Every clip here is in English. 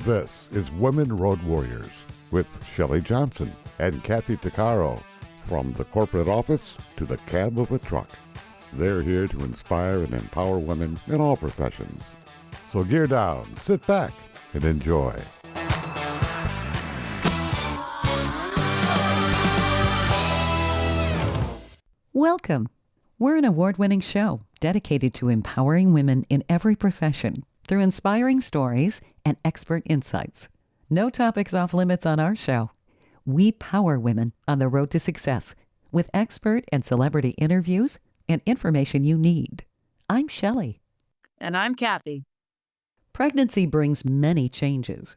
This is Women Road Warriors with Shelley Johnson and Kathy Tuccaro. From the corporate office to the cab of a truck, they're here to inspire and empower women in all professions. So gear down, sit back, and enjoy. Welcome. We're an award-winning show dedicated to empowering women in every profession through inspiring stories and expert insights. No topics off limits on our show. We power women on the road to success with expert and celebrity interviews and information you need. I'm Shelley. And I'm Kathy. Pregnancy brings many changes.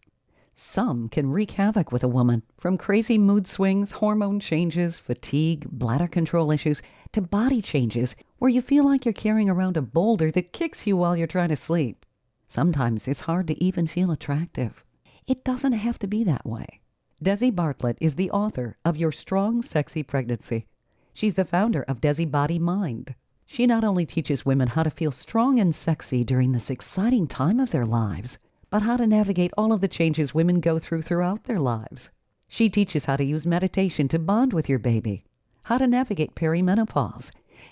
Some can wreak havoc with a woman, from crazy mood swings, hormone changes, fatigue, bladder control issues, to body changes where you feel like you're carrying around a boulder that kicks you while you're trying to sleep. Sometimes it's hard to even feel attractive. It doesn't have to be that way. Desi Bartlett is the author of Your Strong, Sexy Pregnancy. She's the founder of DesiBodyMind. She not only teaches women how to feel strong and sexy during this exciting time of their lives, but how to navigate all of the changes women go through throughout their lives. She teaches how to use meditation to bond with your baby, how to navigate perimenopause,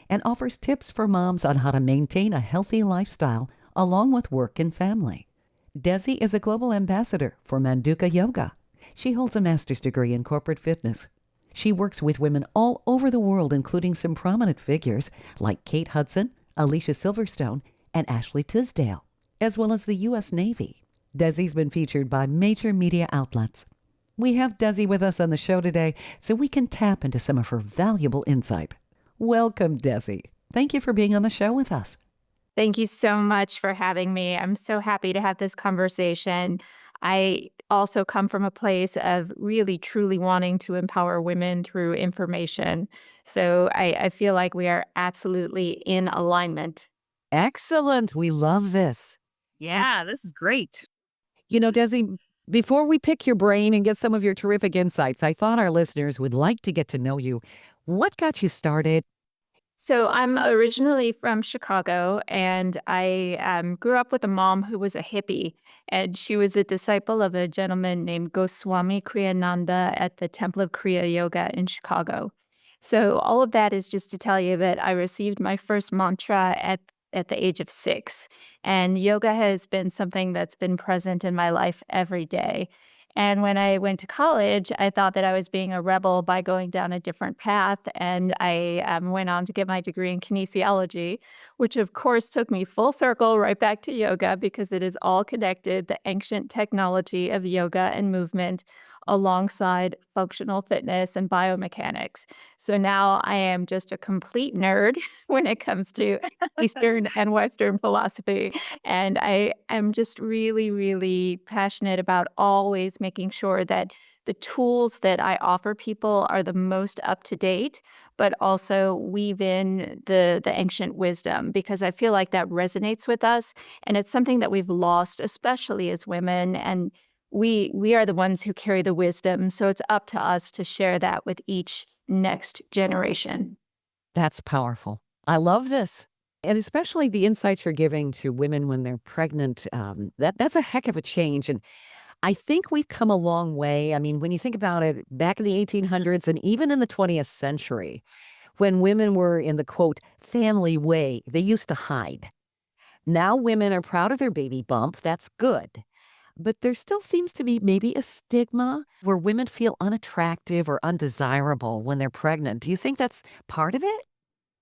and offers tips for moms on how to maintain a healthy lifestyle along with work and family. Desi is a global ambassador for Manduka Yoga. She holds a master's degree in corporate fitness. She works with women all over the world, including some prominent figures like Kate Hudson, Alicia Silverstone, and Ashley Tisdale, as well as the U.S. Navy. Desi's been featured by major media outlets. We have Desi with us on the show today so we can tap into some of her valuable insight. Welcome, Desi. Thank you for being on the show with us. Thank you so much for having me. I'm so happy to have this conversation. I also come from a place of really, truly wanting to empower women through information. So I feel like we are absolutely in alignment. Excellent. We love this. Yeah, this is great. You know, Desi, before we pick your brain and get some of your terrific insights, I thought our listeners would like to get to know you. What got you started? So I'm originally from Chicago, and I grew up with a mom who was a hippie, and she was a disciple of a gentleman named Goswami Kriyananda at the Temple of Kriya Yoga in Chicago. So all of that is just to tell you that I received my first mantra at the age of 6, and yoga has been something that's been present in my life every day. And when I went to college, I thought that I was being a rebel by going down a different path. And I went on to get my degree in kinesiology, which of course took me full circle right back to yoga because it is all connected, the ancient technology of yoga and movement alongside functional fitness and biomechanics. So now I am just a complete nerd when it comes to Eastern and Western philosophy. And I am just really, really passionate about always making sure that the tools that I offer people are the most up to date, but also weave in the ancient wisdom, because I feel like that resonates with us. And it's something that we've lost, especially as women. And we are the ones who carry the wisdom. So it's up to us to share that with each next generation. That's powerful. I love this. And especially the insights you're giving to women when they're pregnant. That's a heck of a change. And I think we've come a long way. I mean, when you think about it, back in the 1800s and even in the 20th century, when women were in the, quote, family way, they used to hide. Now women are proud of their baby bump. That's good. But there still seems to be maybe a stigma where women feel unattractive or undesirable when they're pregnant. Do you think that's part of it?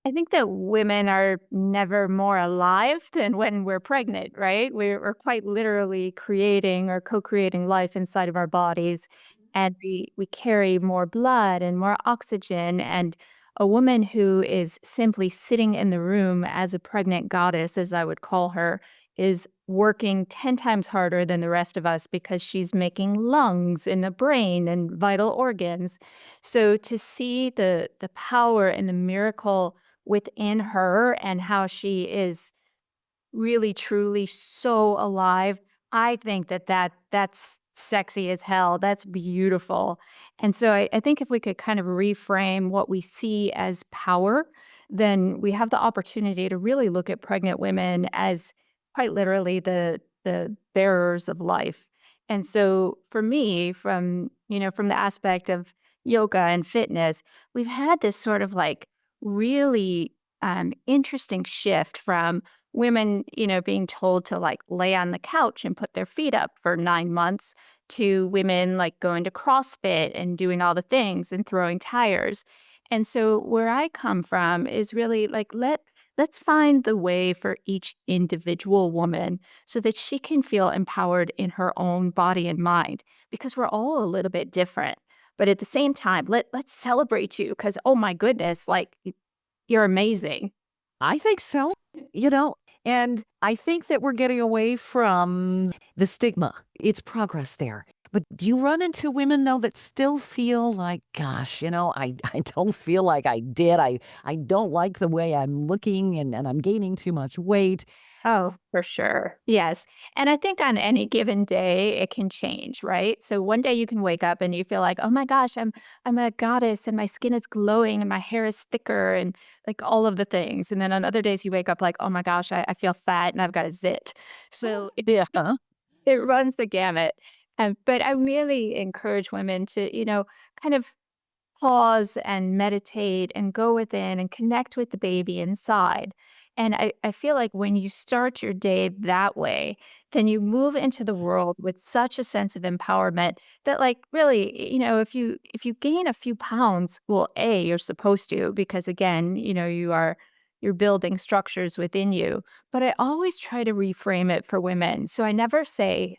I think that women are never more alive than when we're pregnant, right? We're quite literally creating or co-creating life inside of our bodies. And we carry more blood and more oxygen. And a woman who is simply sitting in the room as a pregnant goddess, as I would call her, is working 10 times harder than the rest of us because she's making lungs and a brain and vital organs. So to see the power and the miracle within her and how she is really, truly so alive, I think that's sexy as hell. That's beautiful. And so I think if we could kind of reframe what we see as power, then we have the opportunity to really look at pregnant women as quite literally the bearers of life. And so for me, from the aspect of yoga and fitness, we've had this sort of like really interesting shift from women, being told to like lay on the couch and put their feet up for 9 months to women like going to CrossFit and doing all the things and throwing tires. And so where I come from is really like let's find the way for each individual woman so that she can feel empowered in her own body and mind because we're all a little bit different. But at the same time, let's celebrate you because oh my goodness, like you're amazing. I think so, and I think that we're getting away from the stigma. It's progress there. But do you run into women, though, that still feel like, gosh, I don't feel like I did. I don't like the way I'm looking and I'm gaining too much weight. Oh, for sure. Yes. And I think on any given day it can change, right? So one day you can wake up and you feel like, "Oh my gosh, I'm a goddess and my skin is glowing and my hair is thicker and like all of the things." And then on other days you wake up like, "Oh my gosh, I feel fat and I've got a zit." So Yeah. it runs the gamut. But I really encourage women to, kind of pause and meditate and go within and connect with the baby inside. And I feel like when you start your day that way, then you move into the world with such a sense of empowerment that like really, if you gain a few pounds, well, A, you're supposed to, because again, you're building structures within you. But I always try to reframe it for women. So I never say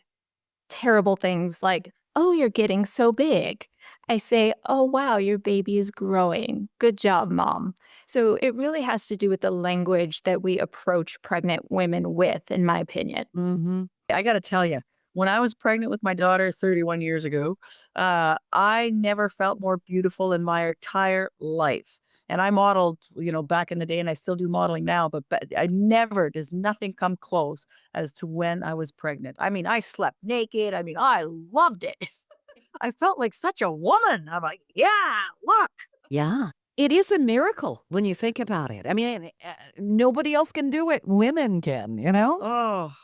terrible things like, "Oh, you're getting so big." I say, "Oh, wow, your baby is growing. Good job, mom." So it really has to do with the language that we approach pregnant women with, in my opinion. Hmm. I got to tell you, when I was pregnant with my daughter 31 years ago, I never felt more beautiful in my entire life. And I modeled, back in the day, and I still do modeling now, but I never, does nothing come close as to when I was pregnant. I mean, I slept naked. I mean, I loved it. I felt like such a woman. I'm like, yeah, look. Yeah. It is a miracle when you think about it. I mean, nobody else can do it. Women can. Oh,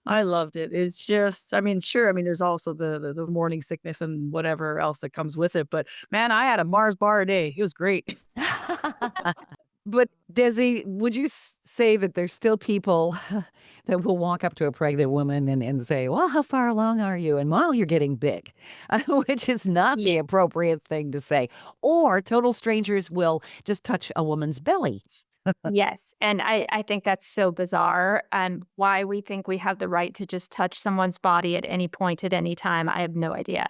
I loved it. It's just, I mean, sure. I mean, there's also the morning sickness and whatever else that comes with it. But man, I had a Mars bar a day. It was great. But Desi, would you say that there's still people that will walk up to a pregnant woman and say, "Well, how far along are you?" And, "Wow, you're getting big," which is not the appropriate thing to say. Or total strangers will just touch a woman's belly. Yes, and I think that's so bizarre, and why we think we have the right to just touch someone's body at any point, at any time, I have no idea.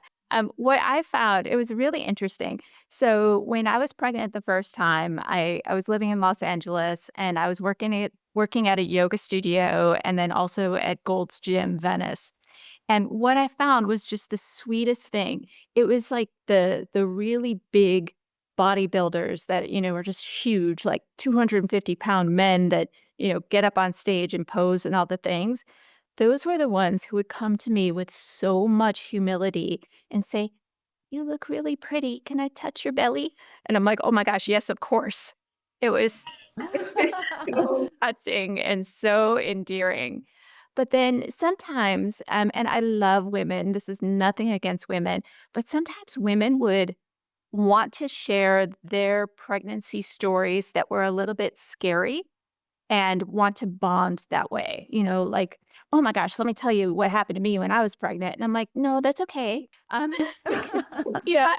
What I found, it was really interesting. So when I was pregnant the first time, I was living in Los Angeles, and I was working at a yoga studio and then also at Gold's Gym Venice. And what I found was just the sweetest thing. It was like the really big bodybuilders that, were just huge, like 250-pound men that, get up on stage and pose and all the things. Those were the ones who would come to me with so much humility and say, "You look really pretty. Can I touch your belly?" And I'm like, "Oh my gosh, yes, of course." It was it was so touching and so endearing. But then sometimes, and I love women, this is nothing against women, but sometimes women would want to share their pregnancy stories that were a little bit scary and want to bond that way. Like, "Oh my gosh, let me tell you what happened to me when I was pregnant." And I'm like, "No, that's okay." Yeah.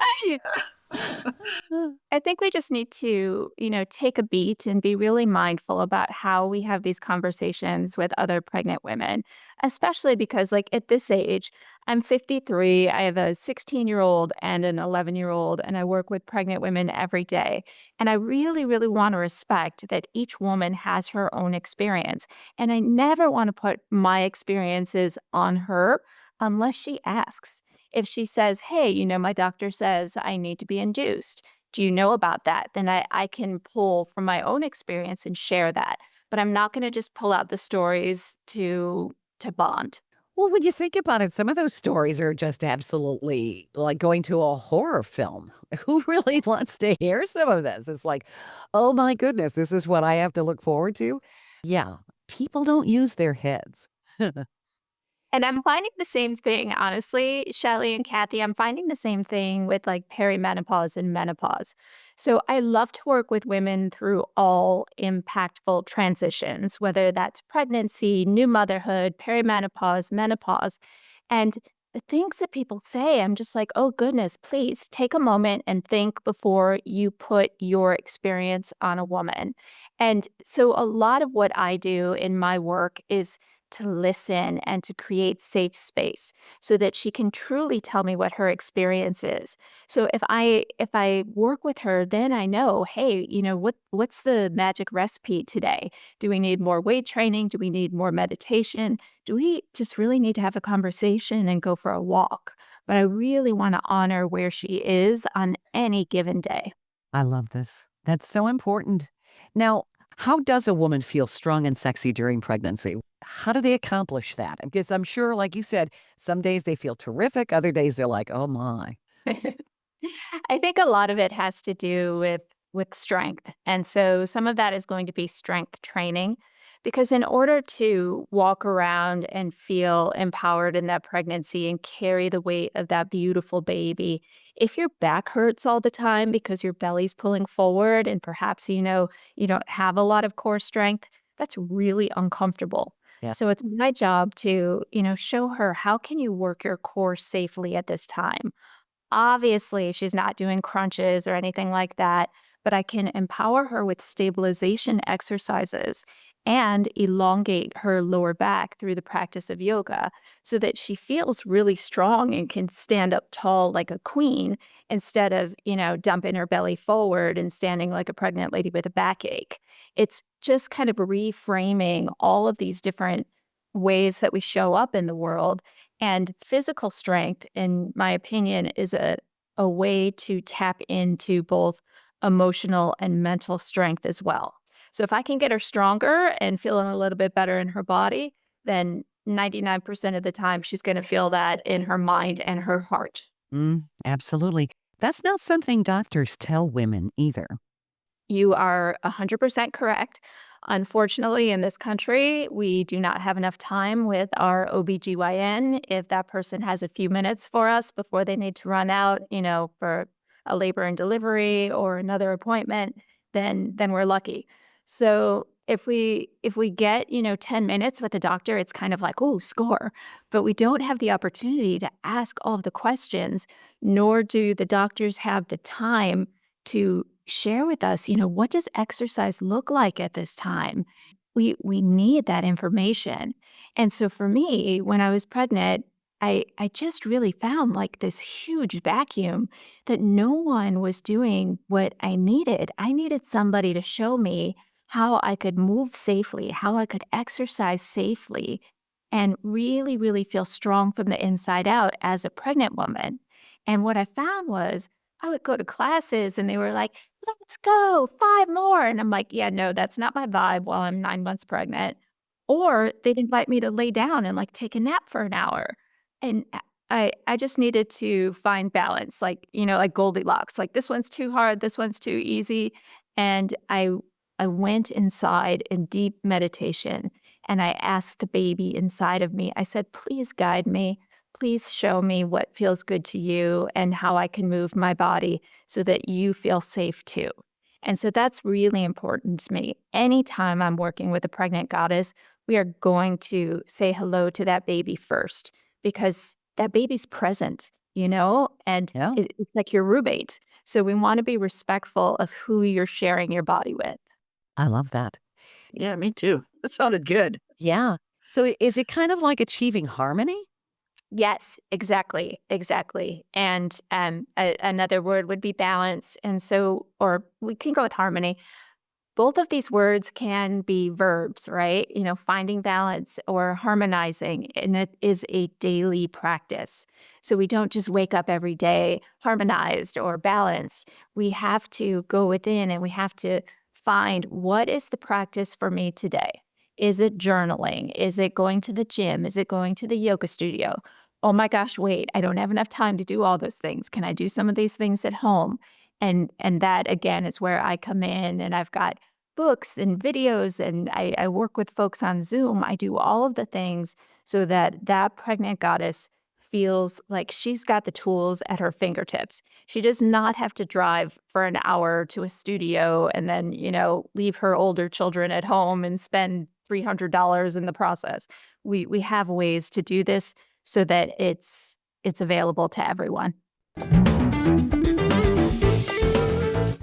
I think we just need to, take a beat and be really mindful about how we have these conversations with other pregnant women, especially because, like, at this age, I'm 53, I have a 16-year-old and an 11-year-old, and I work with pregnant women every day. And I really, really want to respect that each woman has her own experience. And I never want to put my experiences on her unless she asks. If she says, "Hey, my doctor says I need to be induced. Do you know about that?" Then I can pull from my own experience and share that. But I'm not going to just pull out the stories to bond. Well, when you think about it, some of those stories are just absolutely like going to a horror film. Who really wants to hear some of this? It's like, oh my goodness, this is what I have to look forward to. Yeah, people don't use their heads. And I'm finding the same thing, honestly, Shelley and Kathy. I'm finding the same thing with like perimenopause and menopause. So I love to work with women through all impactful transitions, whether that's pregnancy, new motherhood, perimenopause, menopause. And the things that people say, I'm just like, oh goodness, please take a moment and think before you put your experience on a woman. And so a lot of what I do in my work is to listen and to create safe space so that she can truly tell me what her experience is. So if I work with her, then I know, hey, what's the magic recipe today? Do we need more weight training? Do we need more meditation? Do we just really need to have a conversation and go for a walk? But I really want to honor where she is on any given day. I love this. That's so important. Now, how does a woman feel strong and sexy during pregnancy? How do they accomplish that? Because I'm sure, like you said, some days they feel terrific, other days they're like, oh my. I think a lot of it has to do with strength. And so some of that is going to be strength training because in order to walk around and feel empowered in that pregnancy and carry the weight of that beautiful baby, if your back hurts all the time because your belly's pulling forward and perhaps you don't have a lot of core strength, that's really uncomfortable. Yeah. So it's my job to, show her how can you work your core safely at this time. Obviously, she's not doing crunches or anything like that, but I can empower her with stabilization exercises and elongate her lower back through the practice of yoga so that she feels really strong and can stand up tall like a queen instead of, dumping her belly forward and standing like a pregnant lady with a backache. It's just kind of reframing all of these different ways that we show up in the world and physical strength, in my opinion, is a way to tap into both emotional and mental strength as well. So if I can get her stronger and feeling a little bit better in her body, then 99% of the time she's going to feel that in her mind and her heart. Absolutely. That's not something doctors tell women either. You are 100% correct. Unfortunately, in this country, we do not have enough time with our OBGYN. If that person has a few minutes for us before they need to run out, for a labor and delivery or another appointment, then we're lucky. So if we get, 10 minutes with a doctor, it's kind of like, oh, score. But we don't have the opportunity to ask all of the questions, nor do the doctors have the time to share with us, what does exercise look like at this time? We need that information. And so for me, when I was pregnant, I just really found like this huge vacuum that no one was doing what I needed. I needed somebody to show me how I could move safely, how I could exercise safely, and really, really feel strong from the inside out as a pregnant woman. And what I found was I would go to classes and they were like, let's go, 5 more. And I'm like, yeah, no, that's not my vibe while I'm 9 months pregnant. Or they'd invite me to lay down and like take a nap for an hour. And I just needed to find balance, like, like Goldilocks, like this one's too hard, this one's too easy. And I went inside in deep meditation and I asked the baby inside of me, I said, please guide me. Please show me what feels good to you and how I can move my body so that you feel safe too. And so that's really important to me. Anytime I'm working with a pregnant goddess, we are going to say hello to that baby first because that baby's present, and Yeah. it's like your roommate. So we want to be respectful of who you're sharing your body with. I love that. Yeah, me too. That sounded good. Yeah. So is it kind of like achieving harmony? Yes, exactly, exactly. And another word would be balance. And so, or we can go with harmony. Both of these words can be verbs, right? Finding balance or harmonizing, and it is a daily practice. So we don't just wake up every day harmonized or balanced. We have to go within and we have to find what is the practice for me today. Is it journaling? Is it going to the gym? Is it going to the yoga studio? Oh my gosh, wait, I don't have enough time to do all those things. Can I do some of these things at home? And that again is where I come in and I've got books and videos, and I work with folks on Zoom. I do all of the things so that that pregnant goddess feels like she's got the tools at her fingertips. She does not have to drive for an hour to a studio and then, leave her older children at home and spend $300 in the process. We have ways to do this so that it's available to everyone.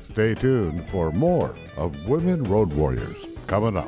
Stay tuned for more of Women Road Warriors coming up.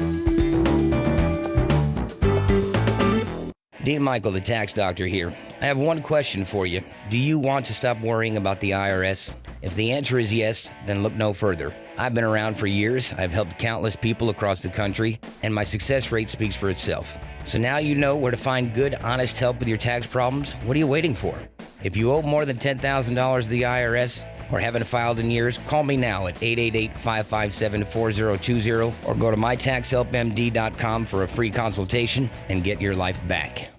Dean Michael, the tax doctor here. I have one question for you. Do you want to stop worrying about the IRS? If the answer is yes, then look no further. I've been around for years. I've helped countless people across the country, and my success rate speaks for itself. So now you know where to find good, honest help with your tax problems. What are you waiting for? If you owe more than $10,000 to the IRS or haven't filed in years, call me now at 888-557-4020 or go to mytaxhelpmd.com for a free consultation and get your life back.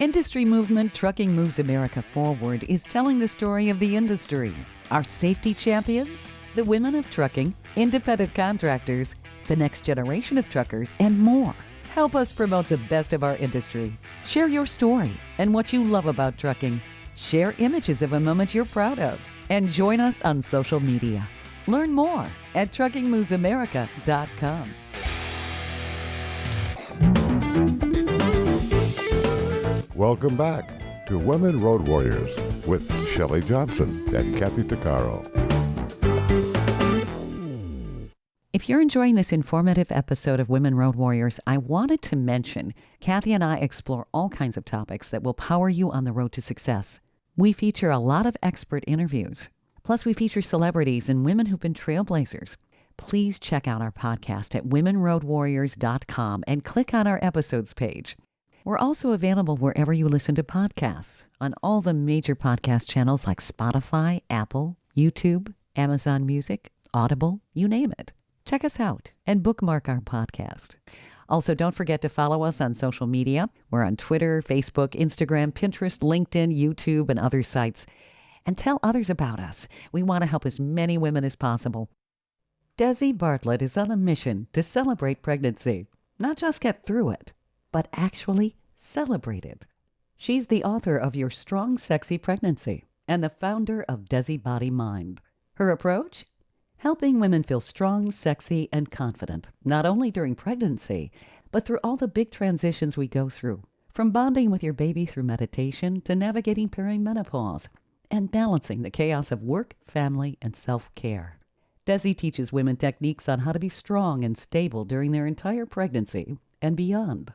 Industry movement Trucking Moves America Forward is telling the story of the industry. Our safety champions, the women of trucking, independent contractors, the next generation of truckers, and more. Help us promote the best of our industry. Share your story and what you love about trucking. Share images of a moment you're proud of. And join us on social media. Learn more at truckingmovesamerica.com. Welcome back to Women Road Warriors with Shelley Johnson and Kathy Tuccaro. If you're enjoying this informative episode of Women Road Warriors, I wanted to mention Kathy and I explore all kinds of topics that will power you on the road to success. We feature a lot of expert interviews. Plus, we feature celebrities and women who've been trailblazers. Please check out our podcast at womenroadwarriors.com and click on our episodes page. We're also available wherever you listen to podcasts, on all the major podcast channels like Spotify, Apple, YouTube, Amazon Music, Audible, you name it. Check us out and bookmark our podcast. Also, don't forget to follow us on social media. We're on Twitter, Facebook, Instagram, Pinterest, LinkedIn, YouTube, and other sites. And tell others about us. We want to help as many women as possible. Desi Bartlett is on a mission to celebrate pregnancy. Not just get through it, but actually celebrate it. She's the author of Your Strong, Sexy Pregnancy and the founder of DesiBodyMind. Her approach? Helping women feel strong, sexy, and confident, not only during pregnancy, but through all the big transitions we go through, from bonding with your baby through meditation to navigating perimenopause and balancing the chaos of work, family, and self-care. Desi teaches women techniques on how to be strong and stable during their entire pregnancy and beyond.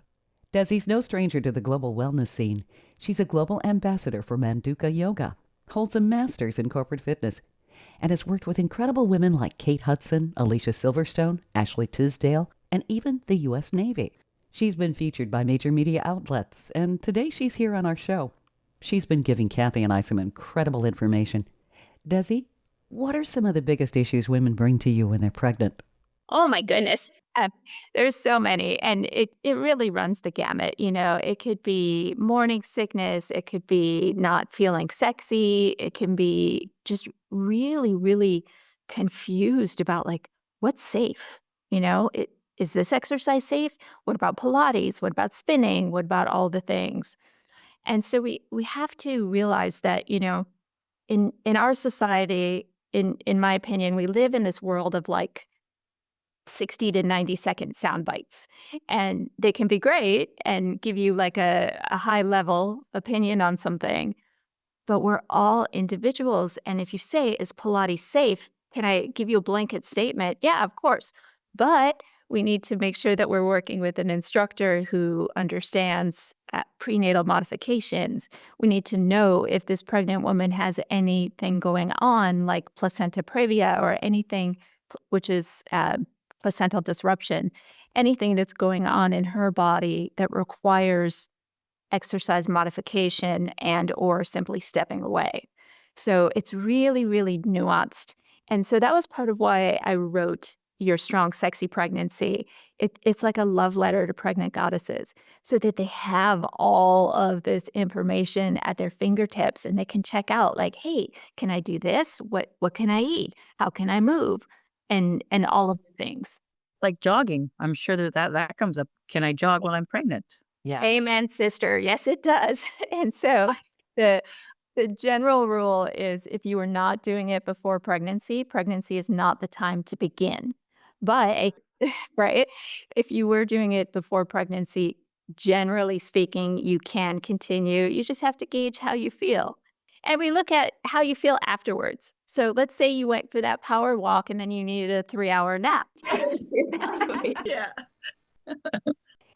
Desi's no stranger to the global wellness scene. She's a global ambassador for Manduka Yoga, holds a master's in corporate fitness, and has worked with incredible women like Kate Hudson, Alicia Silverstone, Ashley Tisdale, and even the U.S. Navy. She's been featured by major media outlets, and today she's here on our show. She's been giving Kathy and I some incredible information. Desi, what are some of the biggest issues women bring to you when they're pregnant? Oh my goodness. There's so many, and it really runs the gamut. It could be morning sickness. It could be not feeling sexy. It can be just really, really confused about what's safe. Is this exercise safe? What about Pilates? What about spinning? What about all the things? And so we have to realize that, in our society, in my opinion, we live in this world of 60 to 90-second sound bites. And they can be great and give you a high level opinion on something. But we're all individuals. And if you say, is Pilates safe? Can I give you a blanket statement? Yeah, of course. But we need to make sure that we're working with an instructor who understands prenatal modifications. We need to know if this pregnant woman has anything going on, like placenta previa or anything, which is placental disruption, anything that's going on in her body that requires exercise modification and or simply stepping away. So it's really, really nuanced. And so that was part of why I wrote Your Strong, Sexy Pregnancy. It's like a love letter to pregnant goddesses so that they have all of this information at their fingertips and they can check out hey, can I do this? What can I eat? How can I move? And all of the things. like jogging. I'm sure that comes up. Can I jog while I'm pregnant? Yeah. Amen, sister. Yes, it does. And so the the general rule is if you are not doing it before pregnancy, pregnancy is not the time to begin. But right, if you were doing it before pregnancy, generally speaking, you can continue. You just have to gauge how you feel. And we look at how you feel afterwards. So let's say you went for that power walk and then you needed a 3-hour nap. Evaluate. Yeah.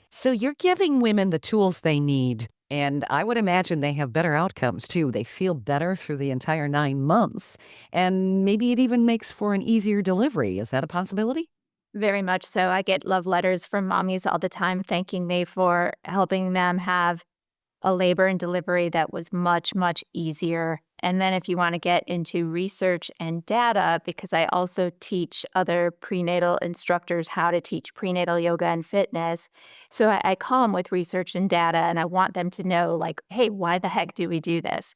So you're giving women the tools they need. And I would imagine they have better outcomes too. They feel better through the entire 9 months. And maybe it even makes for an easier delivery. Is that a possibility? Very much so. I get love letters from mommies all the time thanking me for helping them have a labor and delivery that was much, much easier. And then if you want to get into research and data, because I also teach other prenatal instructors how to teach prenatal yoga and fitness. So I call them with research and data and I want them to know, like, hey, why the heck do we do this?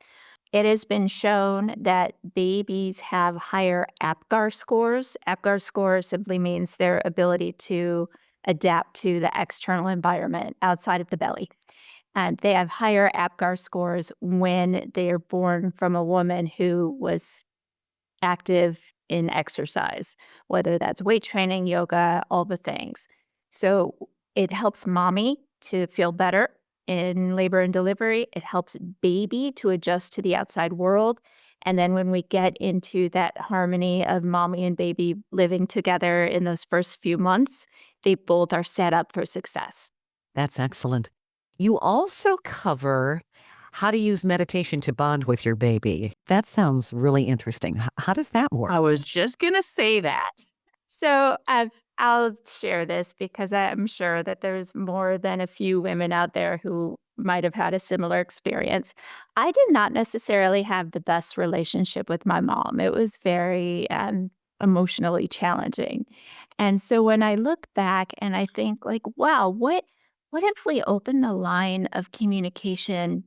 It has been shown that babies have higher APGAR scores. APGAR score simply means their ability to adapt to the external environment outside of the belly. And they have higher APGAR scores when they are born from a woman who was active in exercise, whether that's weight training, yoga, all the things. So it helps mommy to feel better in labor and delivery. It helps baby to adjust to the outside world. And then when we get into that harmony of mommy and baby living together in those first few months, they both are set up for success. That's excellent. You also cover how to use meditation to bond with your baby. That sounds really interesting. How does that work? I was just gonna say that. So I'll share this because I'm sure that there's more than a few women out there who might have had a similar experience. I did not necessarily have the best relationship with my mom. It was very emotionally challenging. And so when I look back and I think like, wow, what if we open the line of communication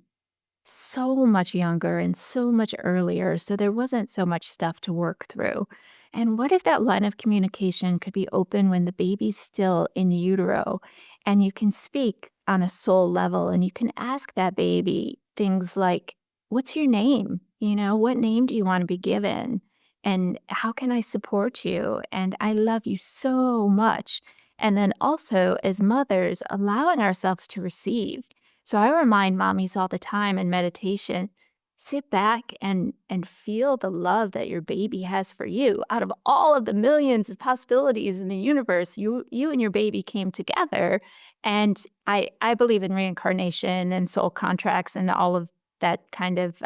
so much younger and so much earlier, so there wasn't so much stuff to work through. And what if that line of communication could be open when the baby's still in utero and you can speak on a soul level and you can ask that baby things like, what's your name? What name do you want to be given? And how can I support you? And I love you so much. And then also, as mothers, allowing ourselves to receive. So I remind mommies all the time in meditation, sit back and feel the love that your baby has for you. Out of all of the millions of possibilities in the universe, you and your baby came together. And I believe in reincarnation and soul contracts and all of that kind of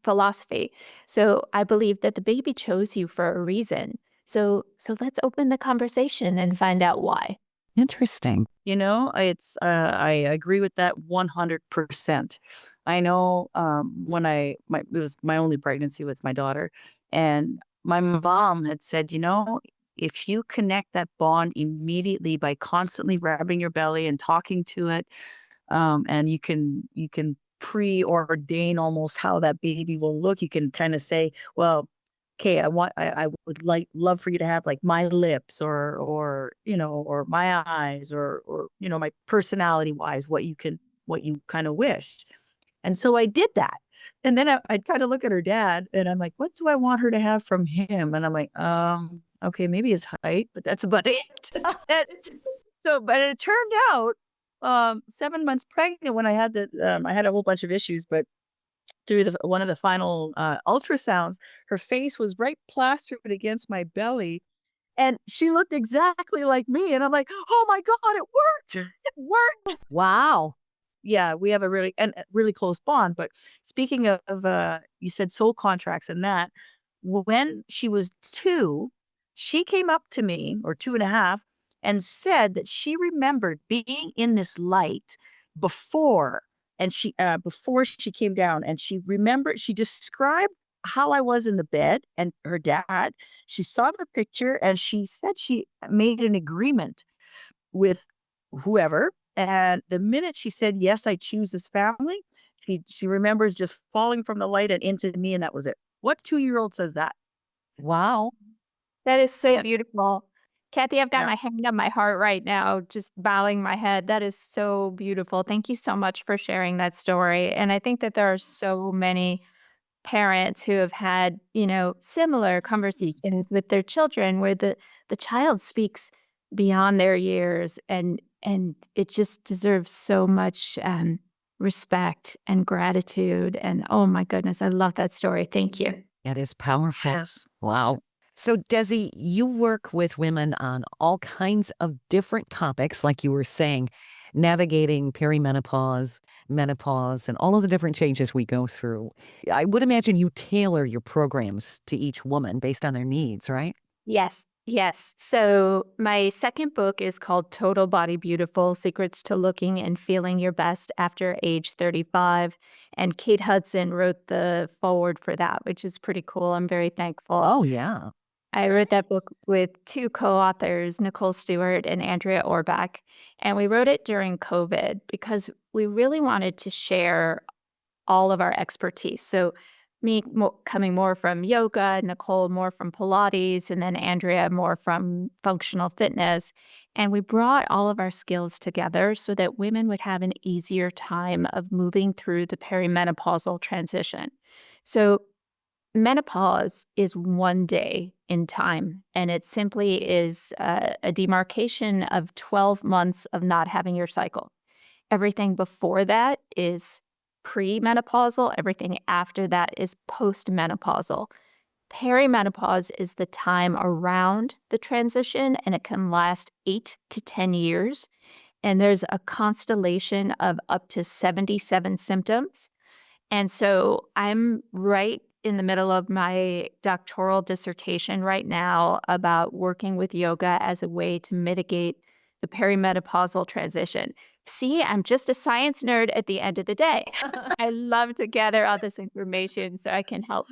philosophy. So I believe that the baby chose you for a reason. So let's open the conversation and find out why. Interesting. It's I agree with that 100%. I know when it was my only pregnancy with my daughter, and my mom had said, if you connect that bond immediately by constantly rubbing your belly and talking to it, and you can preordain almost how that baby will look. You can kind of say, well, okay, I would love for you to have like my lips or my eyes or my personality wise, what you kind of wished. And so I did that. And then I'd kind of look at her dad and I'm like, what do I want her to have from him? And I'm like, okay, maybe his height, but that's about it. But it turned out, 7 months pregnant when I had I had a whole bunch of issues, but through one of the final ultrasounds, her face was right plastered against my belly, and she looked exactly like me. And I'm like, "Oh my God, it worked! It worked!" Wow. Yeah, we have a really close bond. But speaking of you said soul contracts and that, when she was 2, she came up to me, or 2.5, and said that she remembered being in this light before, and before she came down, and she described how I was in the bed and her dad. She saw the picture and she said she made an agreement with whoever. And the minute she said, yes, I choose this family, she remembers just falling from the light and into me, and that was it. What 2-year-old says that? Wow. That is so Yeah. beautiful. Kathy, I've got Yeah. my hand on my heart right now, just bowing my head. That is so beautiful. Thank you so much for sharing that story. And I think that there are so many parents who have had, similar conversations with their children where the child speaks beyond their years and it just deserves so much respect and gratitude. And oh my goodness, I love that story. Thank you. That is powerful. Yes. Wow. So, Desi, you work with women on all kinds of different topics, like you were saying, navigating perimenopause, menopause, and all of the different changes we go through. I would imagine you tailor your programs to each woman based on their needs, right? Yes, yes. So my second book is called Total Body Beautiful: Secrets to Looking and Feeling Your Best After Age 35. And Kate Hudson wrote the foreword for that, which is pretty cool. I'm very thankful. Oh, yeah. I wrote that book with two co-authors, Nicole Stewart and Andrea Orbach. And we wrote it during COVID because we really wanted to share all of our expertise. So me coming more from yoga, Nicole more from Pilates, and then Andrea more from functional fitness. And we brought all of our skills together so that women would have an easier time of moving through the perimenopausal transition. So menopause is one day in time, and it simply is a demarcation of 12 months of not having your cycle. Everything before that is premenopausal. Everything after that is postmenopausal. Perimenopause is the time around the transition, and it can last 8 to 10 years. And there's a constellation of up to 77 symptoms. And so I'm right in the middle of my doctoral dissertation right now about working with yoga as a way to mitigate the perimenopausal transition. See, I'm just a science nerd at the end of the day. I love to gather all this information so I can help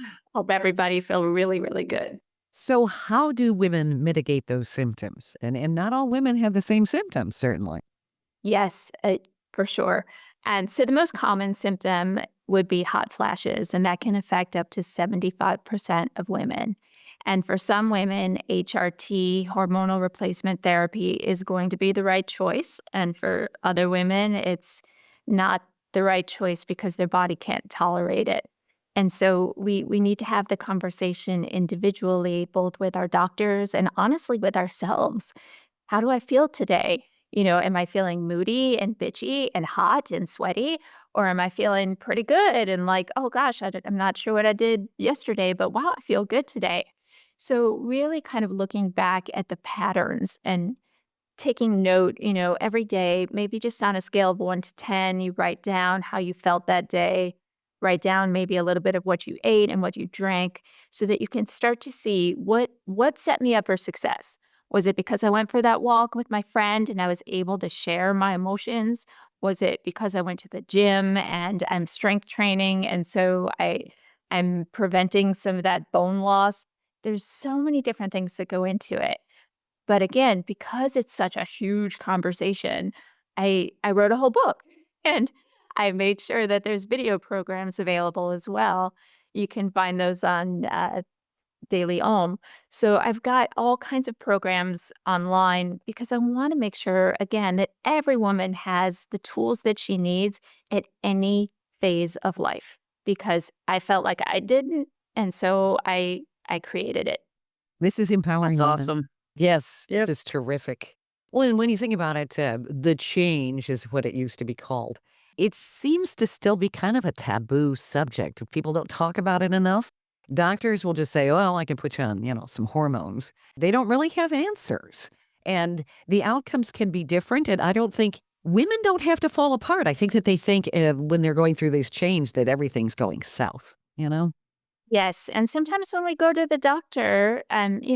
everybody feel really, really good. So, how do women mitigate those symptoms? And not all women have the same symptoms, certainly. Yes, for sure. And so the most common symptom would be hot flashes, and that can affect up to 75% of women. And for some women, HRT, hormonal replacement therapy, is going to be the right choice. And for other women, it's not the right choice because their body can't tolerate it. And so we need to have the conversation individually, both with our doctors and honestly with ourselves. How do I feel today? Am I feeling moody and bitchy and hot and sweaty? Or am I feeling pretty good and like, oh gosh, I'm not sure what I did yesterday, but wow, I feel good today. So, really kind of looking back at the patterns and taking note, every day, maybe just on a scale of 1 to 10, you write down how you felt that day, write down maybe a little bit of what you ate and what you drank so that you can start to see what set me up for success. Was it because I went for that walk with my friend and I was able to share my emotions? Was it because I went to the gym and I'm strength training and so I'm preventing some of that bone loss? There's so many different things that go into it. But again, because it's such a huge conversation, I wrote a whole book and I made sure that there's video programs available as well. You can find those on Daily Om. So I've got all kinds of programs online because I want to make sure, again, that every woman has the tools that she needs at any phase of life because I felt like I didn't. And so I created it. This is empowering That's women. awesome. Yes, Yep. it is terrific. Well, and when you think about it, the change is what it used to be called. It seems to still be kind of a taboo subject. People don't talk about it enough. Doctors will just say, well, I can put you on, some hormones. They don't really have answers. And the outcomes can be different. And I don't think women don't have to fall apart. I think that they think when they're going through this change that everything's going south. Yes, and sometimes when we go to the doctor,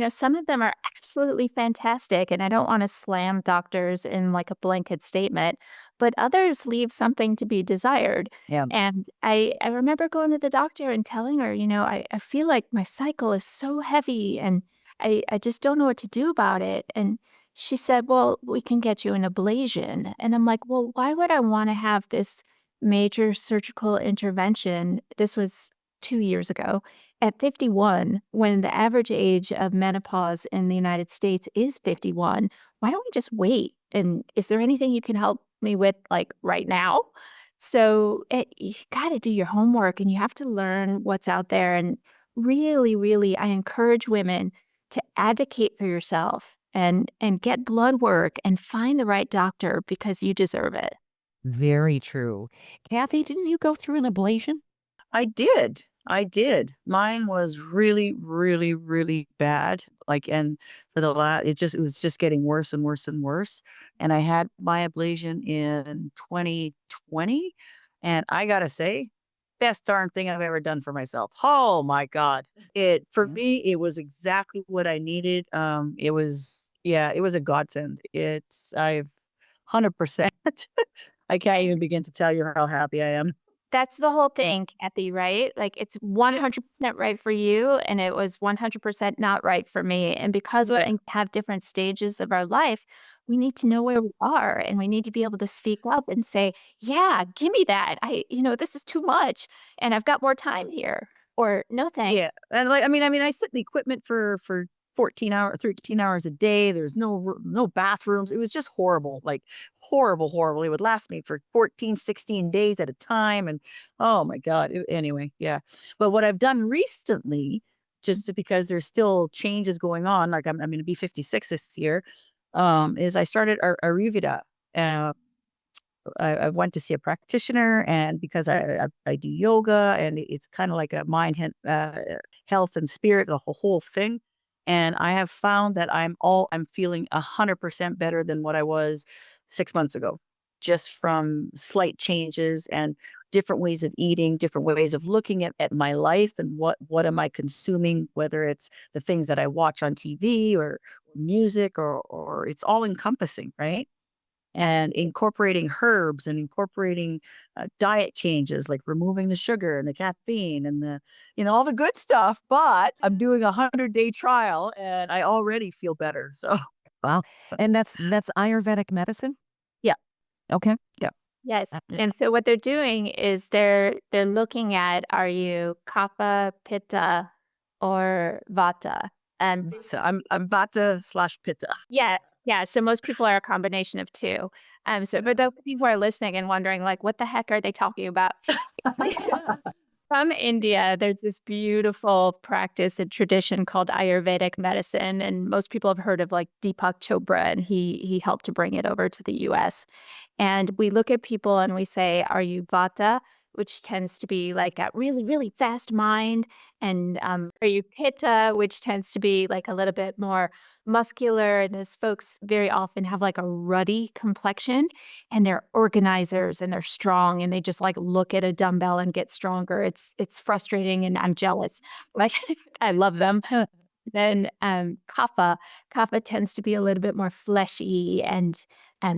some of them are absolutely fantastic, and I don't want to slam doctors in like a blanket statement, but others leave something to be desired. Yeah. And I remember going to the doctor and telling her, I feel like my cycle is so heavy and I just don't know what to do about it. And she said, well, we can get you an ablation. And I'm like, well, why would I want to have this major surgical intervention? This was 2 years ago. at 51, when the average age of menopause in the United States is 51, why don't we just wait? And is there anything you can help me with, like, right now? So you got to do your homework and you have to learn what's out there. And really, really, I encourage women to advocate for yourself and get blood work and find the right doctor because you deserve it. Very true. Kathy, didn't you go through an ablation? I did. I did. Mine was really, really, really bad. And for it was just getting worse and worse and worse. And I had my ablation in 2020. And I gotta say, best darn thing I've ever done for myself. Oh my God. For me, it was exactly what I needed. It was a godsend. I've 100%. I can't even begin to tell you how happy I am. That's the whole thing, Kathy, right? Like, it's 100% right for you, and it was 100% not right for me. And because we have different stages of our life, we need to know where we are, and we need to be able to speak up and say, "Yeah, give me that. This is too much, and I've got more time here." Or, "No, Yeah, thanks." and, I sit in the equipment for 13 hours a day. There's no bathrooms. It was just horrible, horrible, horrible. It would last me for 14, 16 days at a time, and, oh my God. Anyway, yeah. But what I've done recently, because there's still changes going on, like I'm gonna be 56 this year, is I started Ayurveda. Uh I went to see a practitioner, and because I do yoga, and it's kind of like a health and spirit, the whole thing. And I have found that I'm feeling 100% better than what I was 6 months ago, just from slight changes and different ways of eating, different ways of looking at my life, and what am I consuming, whether it's the things that I watch on TV or music, or it's all encompassing, right? And incorporating herbs and incorporating diet changes, like removing the sugar and the caffeine and all the good stuff. But I'm doing a 100-day trial and I already feel better. So Wow. And that's Ayurvedic medicine? yeah, Okay. yeah. Yes. And so what they're doing is they're looking at, are you Kapha, Pitta, or Vata? And So I'm Vata/Pitta. yes, yeah. So most people are a combination of two. So for those people who are listening and wondering, like, what the heck are they talking about? From India, there's this beautiful practice and tradition called Ayurvedic medicine, and most people have heard of, like, Deepak Chopra, and he helped to bring it over to the U.S. And we look at people and we say, "Are you Vata?" Which tends to be like a really, really fast mind, and are you Pitta, which tends to be like a little bit more muscular. And those folks very often have like a ruddy complexion, and they're organizers and they're strong, and they just like look at a dumbbell and get stronger. It's frustrating, and I'm jealous. Like, I love them. Then Kapha tends to be a little bit more fleshy and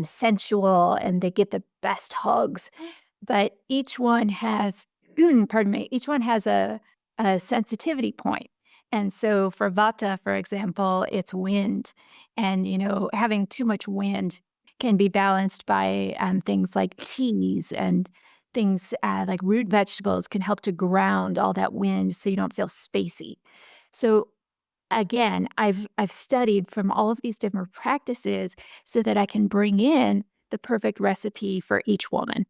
sensual, and they get the best hugs. But each one has, pardon me, each one has a sensitivity point. And so for Vata, for example, it's wind. And, having too much wind can be balanced by things like teas, and things like root vegetables can help to ground all that wind so you don't feel spacey. So again, I've studied from all of these different practices so that I can bring in the perfect recipe for each woman.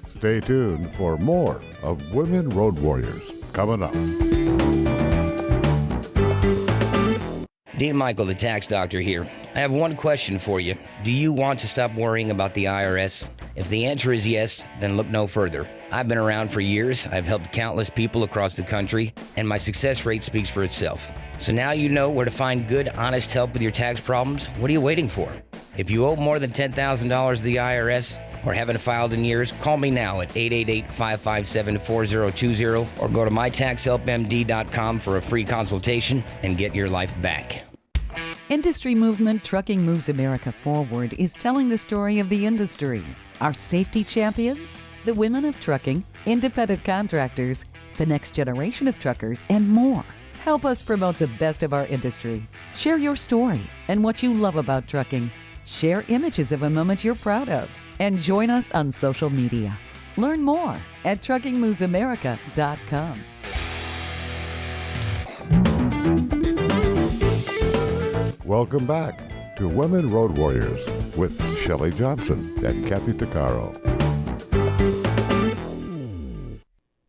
Stay tuned for more of Women Road Warriors coming up. Dean Michael, the tax doctor here. I have one question for you. Do you want to stop worrying about the IRS? If the answer is yes, then look no further. I've been around for years. I've helped countless people across the country, and my success rate speaks for itself. So now you know where to find good, honest help with your tax problems. What are you waiting for? If you owe more than $10,000 to the IRS or haven't filed in years, call me now at 888-557-4020 or go to mytaxhelpmd.com for a free consultation and get your life back. Industry movement Trucking Moves America Forward is telling the story of the industry. Our safety champions, the women of trucking, independent contractors, the next generation of truckers, and more. Help us promote the best of our industry. Share your story and what you love about trucking. Share images of a moment you're proud of. And join us on social media. Learn more at truckingmovesamerica.com. Welcome back to Women Road Warriors with Shelley Johnson and Kathy Tuccaro.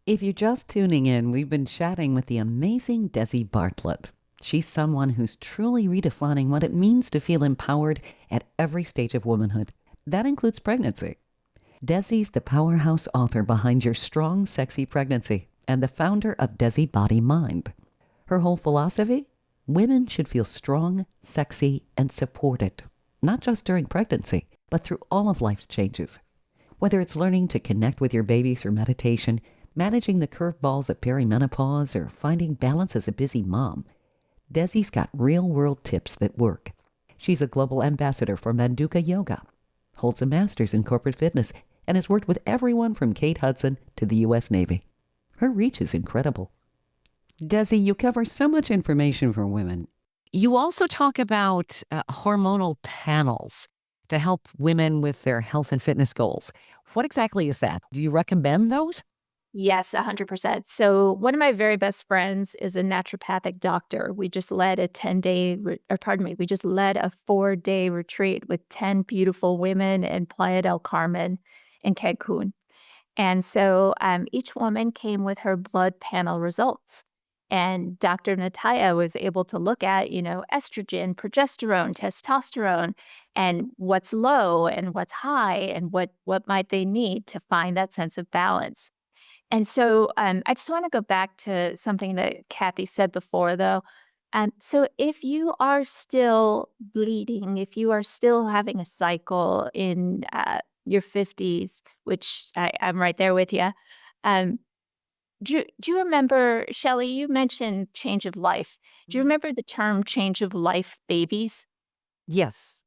If you're just tuning in, we've been chatting with the amazing Desi Bartlett. She's someone who's truly redefining what it means to feel empowered at every stage of womanhood. That includes pregnancy. Desi's the powerhouse author behind Your Strong, Sexy Pregnancy and the founder of DesiBodyMind. Her whole philosophy? Women should feel strong, sexy, and supported, not just during pregnancy, but through all of life's changes. Whether it's learning to connect with your baby through meditation, managing the curveballs of perimenopause, or finding balance as a busy mom, Desi's got real-world tips that work. She's a global ambassador for Manduka Yoga, holds a master's in corporate fitness, and has worked with everyone from Kate Hudson to the U.S. Navy. Her reach is incredible. Desi, you cover so much information for women. You also talk about hormonal panels to help women with their health and fitness goals. What exactly is that? Do you recommend those? Yes, 100%. So one of my very best friends is a naturopathic doctor. We just led a 10-day, we just led a 4-day retreat with 10 beautiful women in Playa del Carmen in Cancun. And so each woman came with her blood panel results. And Dr. Nataya was able to look at, estrogen, progesterone, testosterone, and what's low and what's high and what might they need to find that sense of balance. And so I just want to go back to something that Kathy said before, though. So if you are still bleeding, if you are still having a cycle in your 50s, which I'm right there with you, do you remember, Shelley, you mentioned change of life. Do you remember the term change of life babies? Yes.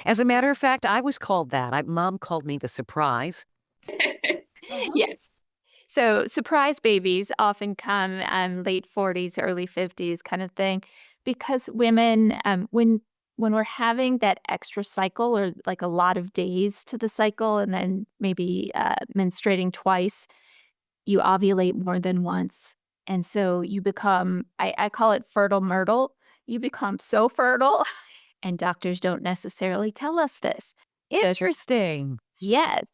As a matter of fact, I was called that. Mom called me the surprise. Yes. So surprise babies often come late 40s, early 50s kind of thing, because women, when we're having that extra cycle or like a lot of days to the cycle and then maybe menstruating twice, you ovulate more than once. And so you become, I call it fertile myrtle. You become so fertile, and doctors don't necessarily tell us this. Interesting. Yes.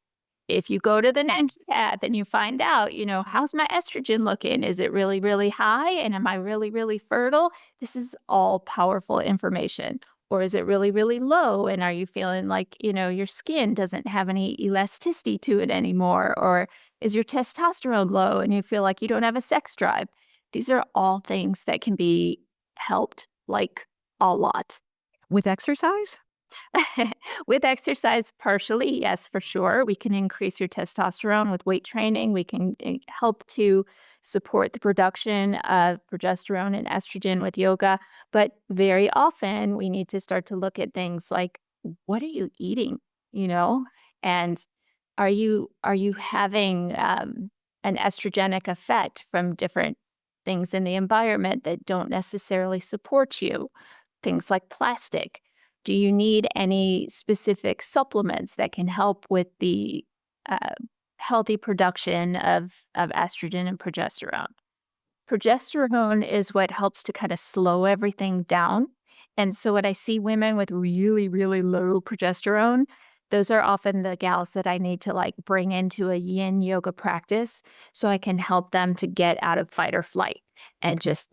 If you go to the naturopath and you find out, how's my estrogen looking? Is it really, really high? And am I really, really fertile? This is all powerful information. Or is it really, really low? And are you feeling like, your skin doesn't have any elasticity to it anymore? Or is your testosterone low and you feel like you don't have a sex drive? These are all things that can be helped like a lot. With exercise? With exercise, partially, yes, for sure. We can increase your testosterone with weight training. We can help to support the production of progesterone and estrogen with yoga. But very often, we need to start to look at things like, what are you eating? And are you having an estrogenic effect from different things in the environment that don't necessarily support you? Things like plastic. Do you need any specific supplements that can help with the healthy production of estrogen and progesterone? Progesterone is what helps to kind of slow everything down. And so when I see women with really, really low progesterone, those are often the gals that I need to bring into a yin yoga practice so I can help them to get out of fight or flight and just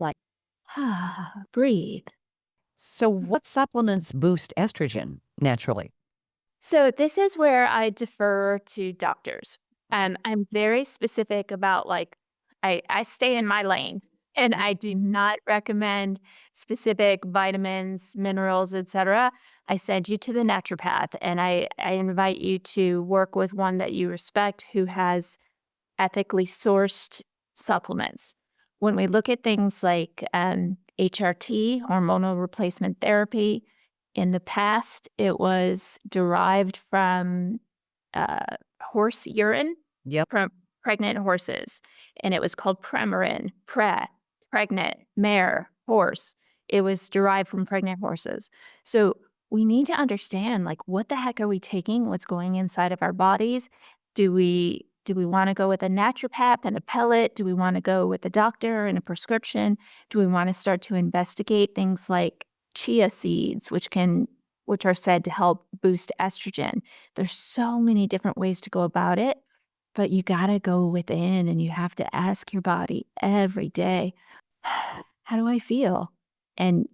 breathe. So what supplements boost estrogen naturally? So this is where I defer to doctors. I'm very specific about I stay in my lane and I do not recommend specific vitamins, minerals, etc. I send you to the naturopath and I invite you to work with one that you respect who has ethically sourced supplements. When we look at things like HRT, hormonal replacement therapy, in the past, it was derived from horse urine from pregnant horses, and it was called Premarin, pregnant, mare, horse. It was derived from pregnant horses. So we need to understand, what the heck are we taking? What's going inside of our bodies? Do we Do we want to go with a naturopath and a pellet? Do we want to go with a doctor and a prescription? Do we want to start to investigate things like chia seeds, which are said to help boost estrogen? There's so many different ways to go about it, but you got to go within and you have to ask your body every day, how do I feel? And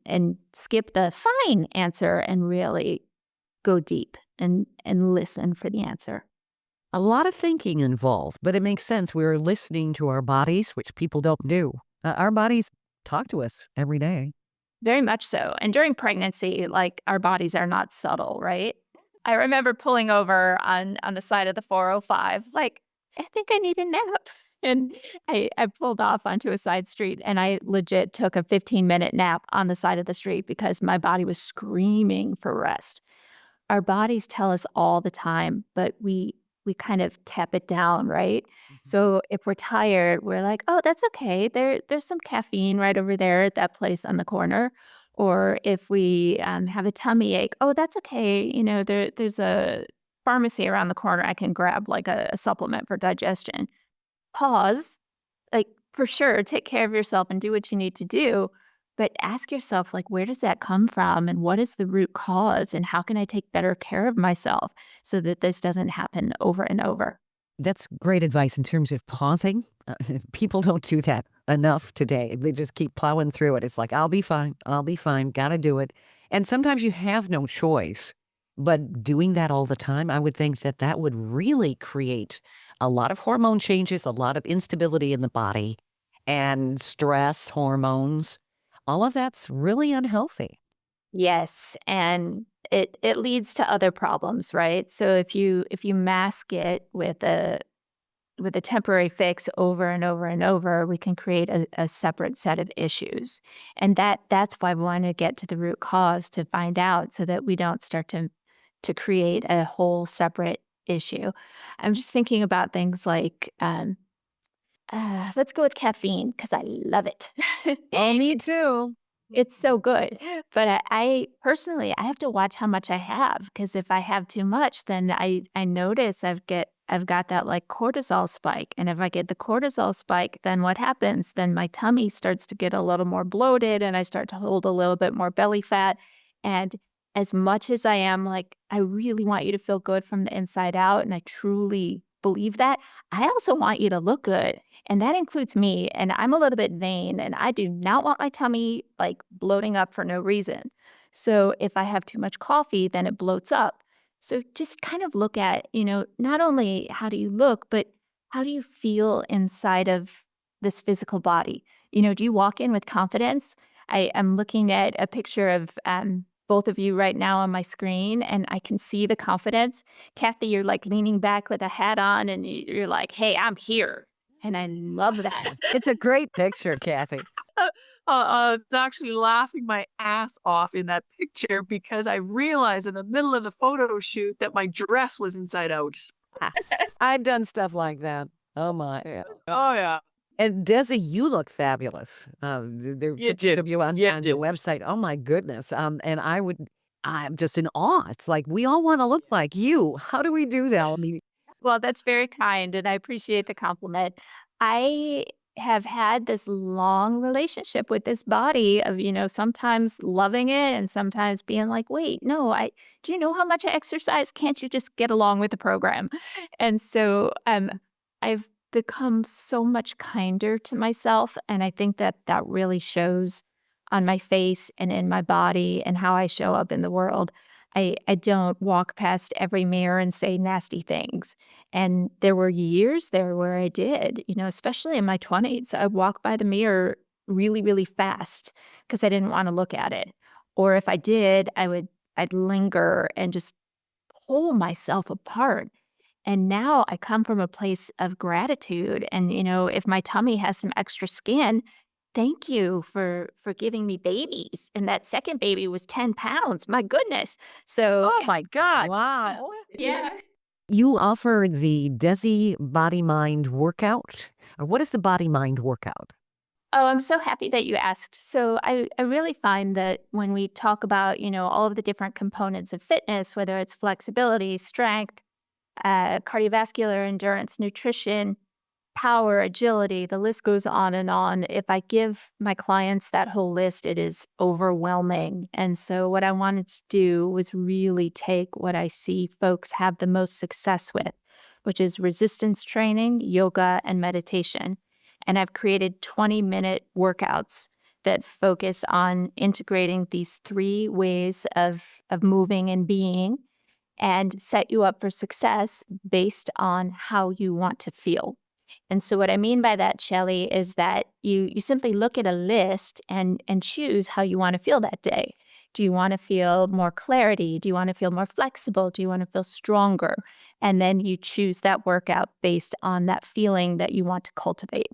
skip the fine answer and really go deep and listen for the answer. A lot of thinking involved, but it makes sense. We're listening to our bodies, which people don't do. Our bodies talk to us every day. Very much so. And during pregnancy, like, our bodies are not subtle, right? I remember pulling over on the side of the 405, like, I think I need a nap. And I pulled off onto a side street and I legit took a 15-minute nap on the side of the street because my body was screaming for rest. Our bodies tell us all the time, but we kind of tap it down, right? So if we're tired, we're like, oh, that's okay. There's some caffeine right over there at that place on the corner. Or if we have a tummy ache, oh, that's okay. There's a pharmacy around the corner. I can grab like a supplement for digestion. Pause, like, for sure, take care of yourself and do what you need to do. But ask yourself, like, where does that come from? And what is the root cause? And how can I take better care of myself so that this doesn't happen over and over? That's great advice in terms of pausing. People don't do that enough today. They just keep plowing through it. It's like, I'll be fine. Got to do it. And sometimes you have no choice. But doing that all the time, I would think that would really create a lot of hormone changes, a lot of instability in the body, and stress, hormones. All of that's really unhealthy. Yes, and it leads to other problems, right? So if you mask it with a temporary fix over and over and over, we can create a separate set of issues. And that's why we want to get to the root cause to find out so that we don't start to create a whole separate issue. I'm just thinking about things like, let's go with caffeine because I love it. Oh, me too. It's so good. But I personally, I have to watch how much I have, because if I have too much, then I notice I've got that like cortisol spike. And if I get the cortisol spike, then what happens? Then my tummy starts to get a little more bloated and I start to hold a little bit more belly fat. And as much as I am like, I really want you to feel good from the inside out, and I truly believe that, I also want you to look good. And that includes me. And I'm a little bit vain, and I do not want my tummy like bloating up for no reason. So if I have too much coffee, then it bloats up. So just kind of look at, not only how do you look, but how do you feel inside of this physical body? Do you walk in with confidence? I am looking at a picture of both of you right now on my screen, and I can see the confidence. Kathy, you're like leaning back with a hat on, and you're like, hey, I'm here. And I love that. It's a great picture, Kathy. I was actually laughing my ass off in that picture because I realized in the middle of the photo shoot that my dress was inside out. I've done stuff like that. Oh, my. Yeah. Oh, yeah. And Desi, you look fabulous. There You picture did. of you on You your did. website. Oh my goodness. And I'm just in awe. It's like we all want to look like you. How do we do that? I mean, Well, that's very kind, and I appreciate the compliment. I have had this long relationship with this body of, sometimes loving it and sometimes being like, wait, no, do you know how much I exercise? Can't you just get along with the program? And so I've become so much kinder to myself. And I think that really shows on my face and in my body and how I show up in the world. I don't walk past every mirror and say nasty things. And there were years there where I did, especially in my 20s. I'd walk by the mirror really, really fast because I didn't want to look at it. Or if I did, I'd linger and just pull myself apart. And now I come from a place of gratitude. And, if my tummy has some extra skin, thank you for giving me babies. And that second baby was 10 pounds. My goodness. So, Oh, my God. wow. yeah. You offer the Desi Body Mind workout. Or what is the Body Mind workout? Oh, I'm so happy that you asked. So I really find that when we talk about, all of the different components of fitness, whether it's flexibility, strength, cardiovascular endurance, nutrition, power, agility, the list goes on and on. If I give my clients that whole list, it is overwhelming. And so what I wanted to do was really take what I see folks have the most success with, which is resistance training, yoga, and meditation. And I've created 20-minute workouts that focus on integrating these three ways of moving and being and set you up for success based on how you want to feel. And so what I mean by that, Shelley, is that you simply look at a list and choose how you want to feel that day. Do you want to feel more clarity? Do you want to feel more flexible? Do you want to feel stronger? And then you choose that workout based on that feeling that you want to cultivate.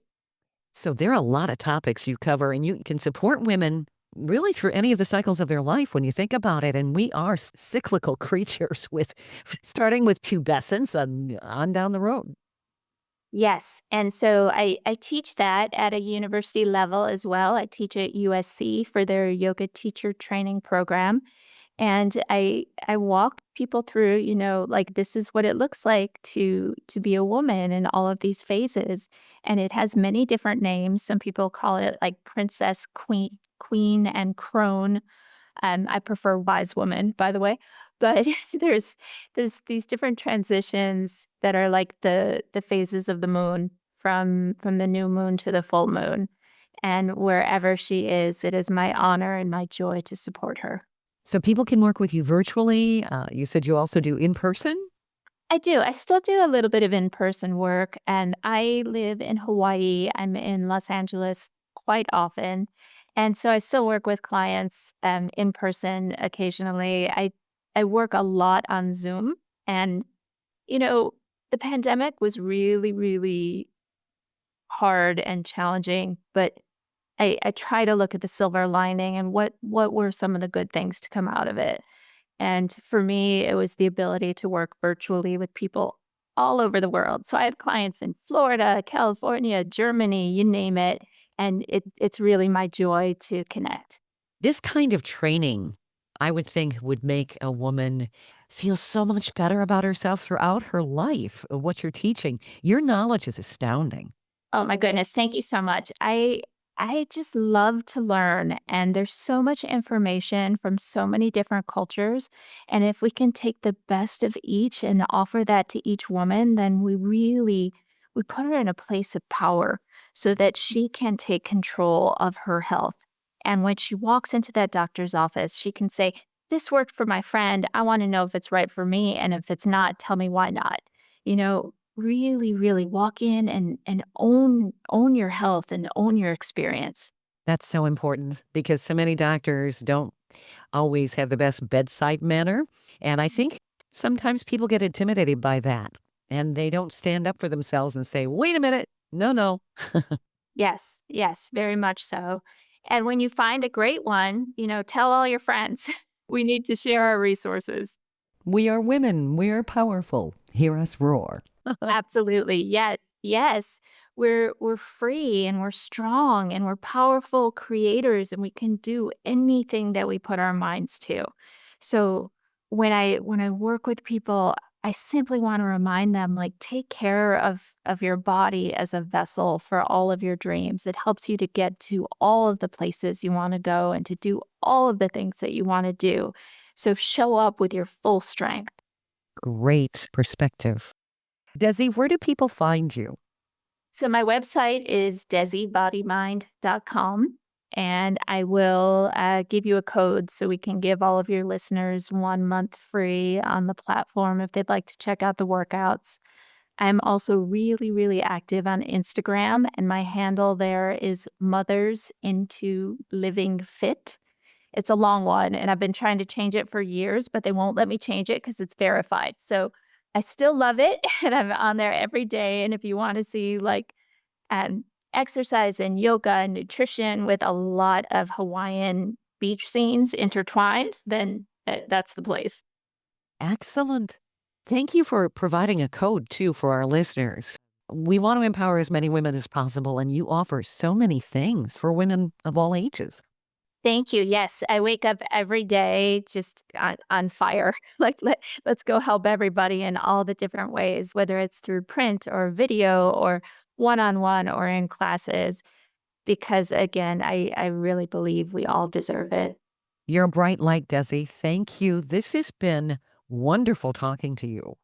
So there are a lot of topics you cover, and you can support women really through any of the cycles of their life when you think about it. And we are cyclical creatures with starting with pubescence on down the road. Yes. And so I teach that at a university level as well. I teach at USC for their yoga teacher training program. And I walk people through, like this is what it looks like to be a woman in all of these phases. And it has many different names. Some people call it like princess, queen, and crone. I prefer wise woman, by the way. But there's these different transitions that are like the phases of the moon from the new moon to the full moon. And wherever she is, it is my honor and my joy to support her. So people can work with you virtually. You said you also do in person? I do. I still do a little bit of in-person work, and I live in Hawaii. I'm in Los Angeles quite often. And so I still work with clients in person occasionally. I work a lot on Zoom. And, the pandemic was really, really hard and challenging, but I try to look at the silver lining and what were some of the good things to come out of it. And for me, it was the ability to work virtually with people all over the world. So I had clients in Florida, California, Germany, you name it. And it's really my joy to connect. This kind of training, I would think, would make a woman feel so much better about herself throughout her life. What you're teaching, your knowledge is astounding. Oh my goodness, thank you so much. I just love to learn, and there's so much information from so many different cultures. And if we can take the best of each and offer that to each woman, then we put her in a place of power so that she can take control of her health. And when she walks into that doctor's office, she can say, "This worked for my friend. I want to know if it's right for me. And if it's not, tell me why not." Really, really walk in and own your health and own your experience. That's so important because so many doctors don't always have the best bedside manner. And I think sometimes people get intimidated by that and they don't stand up for themselves and say, wait a minute, no. Yes, yes, very much so. And when you find a great one, tell all your friends. We need to share our resources. We are women. We are powerful. Hear us roar. Absolutely. Yes. Yes. We're free and we're strong and we're powerful creators and we can do anything that we put our minds to. So when I work with people, I simply want to remind them, like, take care of your body as a vessel for all of your dreams. It helps you to get to all of the places you want to go and to do all of the things that you want to do. So show up with your full strength. Great perspective. Desi, where do people find you? So my website is DesiBodyMind.com, and I will give you a code so we can give all of your listeners 1 month free on the platform if they'd like to check out the workouts. I'm also really, really active on Instagram, and my handle there is Mothers Into Living Fit. It's a long one, and I've been trying to change it for years, but they won't let me change it because it's verified. So I still love it, and I'm on there every day. And if you want to see exercise and yoga and nutrition with a lot of Hawaiian beach scenes intertwined, then that's the place. Excellent. Thank you for providing a code, too, for our listeners. We want to empower as many women as possible, and you offer so many things for women of all ages. Thank you. Yes, I wake up every day just on fire. Like, let's go help everybody in all the different ways, whether it's through print or video or one on one or in classes. Because again, I really believe we all deserve it. You're a bright light, Desi. Thank you. This has been wonderful talking to you.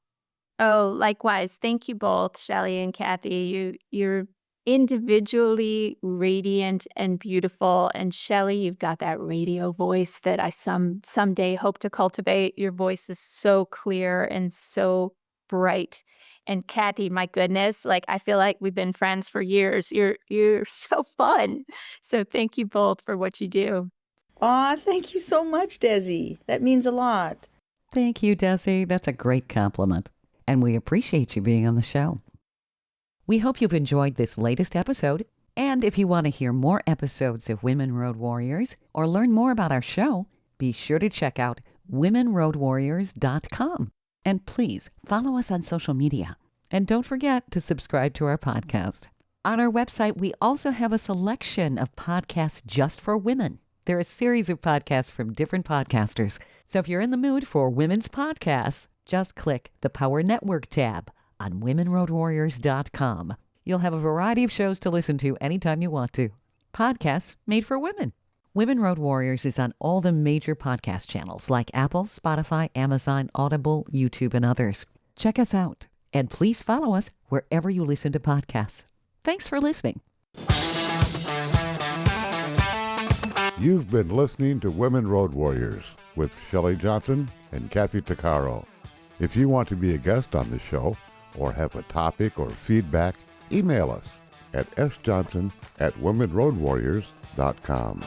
Oh, likewise. Thank you both, Shelley and Kathy. You're individually radiant and beautiful. And Shelley, you've got that radio voice that I someday hope to cultivate. Your voice is so clear and so bright. And Kathy, my goodness, like I feel like we've been friends for years. You're so fun. So thank you both for what you do. Aw, thank you so much, Desi. That means a lot. Thank you, Desi. That's a great compliment. And we appreciate you being on the show. We hope you've enjoyed this latest episode. And if you want to hear more episodes of Women Road Warriors or learn more about our show, be sure to check out womenroadwarriors.com. And please follow us on social media. And don't forget to subscribe to our podcast. On our website, we also have a selection of podcasts just for women. There are a series of podcasts from different podcasters. So if you're in the mood for women's podcasts, just click the Power Network tab on womenroadwarriors.com. You'll have a variety of shows to listen to anytime you want to. Podcasts made for women. Women Road Warriors is on all the major podcast channels like Apple, Spotify, Amazon, Audible, YouTube, and others. Check us out. And please follow us wherever you listen to podcasts. Thanks for listening. You've been listening to Women Road Warriors with Shelley Johnson and Kathy Tuccaro. If you want to be a guest on the show or have a topic or feedback, email us at sjohnson@womenroadwarriors.com.